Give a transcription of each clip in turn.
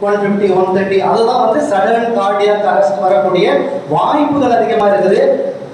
150 130 அதுதான் வந்து sudden cardiac arrest வரக்கூடிய வாய்ப்புகள் அதிகமா இருக்குது.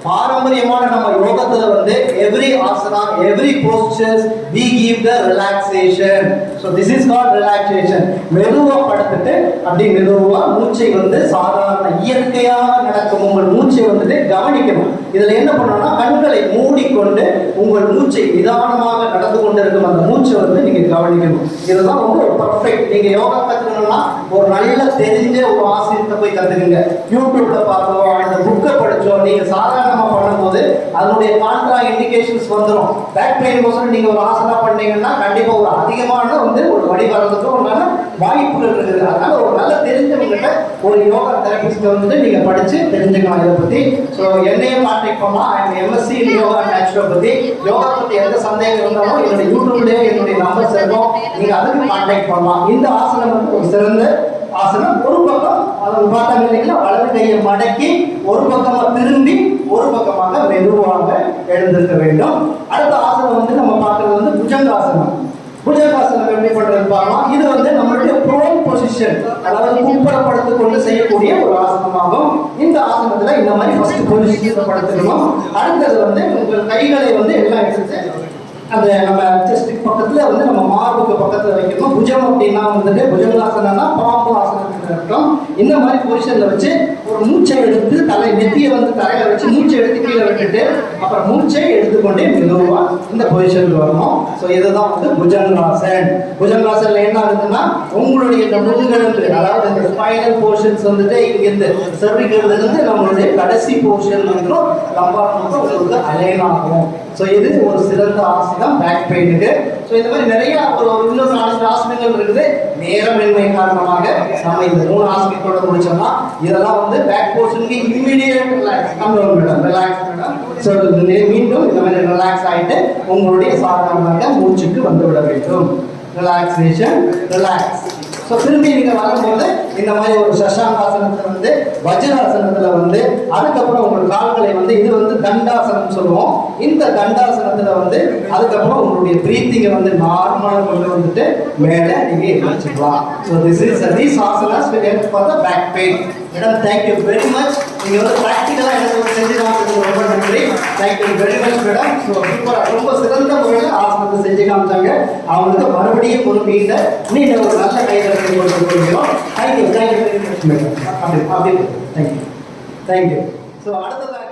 பாரம்பரியமான நம்ம யோகத்துல வந்து every asana every posters we give the relaxation. So this is called relaxation. மெதுவா படுத்துட்டு அப்படி மெதுவா மூச்சை வந்து சாதாரண இயற்கையாக நடக்கும் உங்கள் மூச்சை வந்து கவனிக்கணும். இதுல என்ன பண்ணணும்னா கண்களை மூடிக்கொண்டு உங்கள் மூச்சை நிதானமாக நடந்து கொண்டிருக்கும் அந்த மூச்சை வந்து நீங்க கவனிக்கணும். இதுதான் வந்து ஒரு பர்ஃபெக்ட். நீங்க யோகா கத்துக்கணும்னா ஒரு நல்ல தெரிஞ்ச ஒரு ஆசிரியத்தை போய் கத்துக்குங்க. யூடியூப்ல பார்த்தோ அந்த புக்கை படிச்சோ நீங்க சாதாரணமா பண்ணும்போது அதனுடைய கான்ட்ரா இண்டிகேஷன்ஸ் வந்துடும். பேக் பெயின் கோசம் நீங்க ஒரு ஆசனா பண்ணீங்கன்னா கண்டிப்பா ஒரு அதிகமான வந்து ஒரு வழி வர்றதுக்கு உண்டான வாய்ப்புகள் இருக்குது. அதனால ஒரு நல்ல தெரிஞ்சவங்கிட்ட ஒரு யோகா தெரபிஸ்ட் வந்து நீங்க படிச்சு தெரிஞ்சுக்கலாம் இதை பத்தி. ஸோ என்னையும் கான்டாக்ட் பண்ணலாம். MSc yoga naturopathy. யோகா பத்தி எந்த சந்தேகம் இருந்தாலும் என்னுடைய யூடியூப்லேயே என்னுடைய நம்பர்ஸ் இருக்கும், நீங்க அதுக்கு கான்டாக்ட் பண்ணலாம். இந்த ஆசனம் வந்து ஒரு சிறந்த ஆசனம். ஒரு பக்கம் அதை பார்த்தாங்க இல்லைங்களா, வலது கையை மடக்கி ஒரு பக்கமா திரும்பி ஒரு பக்கமாக மெதுவாக எழுந்திருக்க வேண்டும். அடுத்த ஆசனம் வந்து நம்ம பார்க்கறது வந்து புஜங்காசனம். புஜங்காசனம் எப்படி பண்றது பார்க்கலாம். இது வந்து நம்மளுடைய ப்ரோன் பொசிஷன், அதாவது குப்புறப்படுத்திக் கொண்டு செய்யக்கூடிய ஒரு ஆசனமாகும். இந்த ஆசனத்துல இந்த மாதிரி ஃபர்ஸ்ட் பொசிஷன் படுத்துக்கணும். அடுத்தது வந்து உங்கள் கைகளை வந்து எல்லாம் எடுத்து அந்த நம்ம செஸ்ட் பக்கத்துல வந்து நம்ம மார்புக்கு பக்கத்துல வைக்கணும். புஜம் அப்படின்னா வந்துட்டு புஜங்காசனா பாம்பு ஆசனத்துக்கு அர்த்தம். இந்த மாதிரி பொசிஷன்ல வச்சு ஒரு மூச்சை எடுத்து தலை நெத்தியை வந்து தரையில வச்சு மூச்சை எடுத்து கீழே விட்டுட்டு அப்புறம் மூச்சை எடுத்துக்கொண்டே மெதுவா இந்த பொசிஷனுக்கு வரணும். ஸோ இதுதான் வந்து புஜங்காசன். புஜங்காசன்ல என்ன ஆகுதுன்னா உங்களுடைய இந்த முதுகெலும்பு, அதாவது இந்த ஸ்பைனல் போர்ஷன்ஸ் வந்துட்டு இங்கிருந்து செர்விக்கல்ல இருந்து நம்மளுடைய கடைசி போர்ஷன் வந்துடும் லம்பார் வந்து உங்களுக்கு அலைன் ஆகும். ஸோ இது ஒரு சிறந்த ஆசனம் பேக் பெயினுக்கு. ஸோ இந்த மாதிரி நிறைய ஒரு இன்னொரு 4 ஆசனங்கள் இருக்குது. நேரமின்மை காரணமாக நம்ம இந்த 3 ஆசனத்தோட முடிச்சோம்னா இதெல்லாம் வந்து பேக் போர்ஷனுக்கு இம்மிடியேட் ரிலாக்ஸ் மேடம். ஸோ மீண்டும் இந்த மாதிரி ரிலாக்ஸ் ஆகிட்டு உங்களுடைய சாதாரணமாக மூச்சுக்கு வந்து விட வேண்டும். Relaxation relax. ஸோ திரும்பி நீங்கள் வரும்போது இந்த மாதிரி ஒரு சஷாங்காசனத்தில் வந்து வஜ்ராசனத்தில் வந்து அதுக்கப்புறம் உங்கள் கால்களை வந்து இது வந்து தண்டாசனம் சொல்லுவோம். இந்த தண்டாசனத்தில் வந்து அதுக்கப்புறம் உங்களுடைய பிரீத்திங்கை வந்து நார்மலாக கொண்டு வந்துட்டு மேலே நீங்கள் வச்சுக்கலாம். So these asanas will help for the back pain. Madam thank you very much. நீங்கள் வந்து ப்ராக்டிக்கலாக எனக்கு செஞ்சு காமிச்சது ரொம்ப நன்றி. Thank you very much madam. So சூப்பராக ரொம்ப சிறந்த முறையில் ஆசனத்தை செஞ்சு காமிச்சாங்க. அவங்களுக்கு மறுபடியும் ஒரு மீட்டை நீங்கள் ஒரு நல்ல கையில் கொண்டு போகிறோம். Thank you very much madam. அப்படி தேங்க்யூ. ஸோ அடுத்ததாக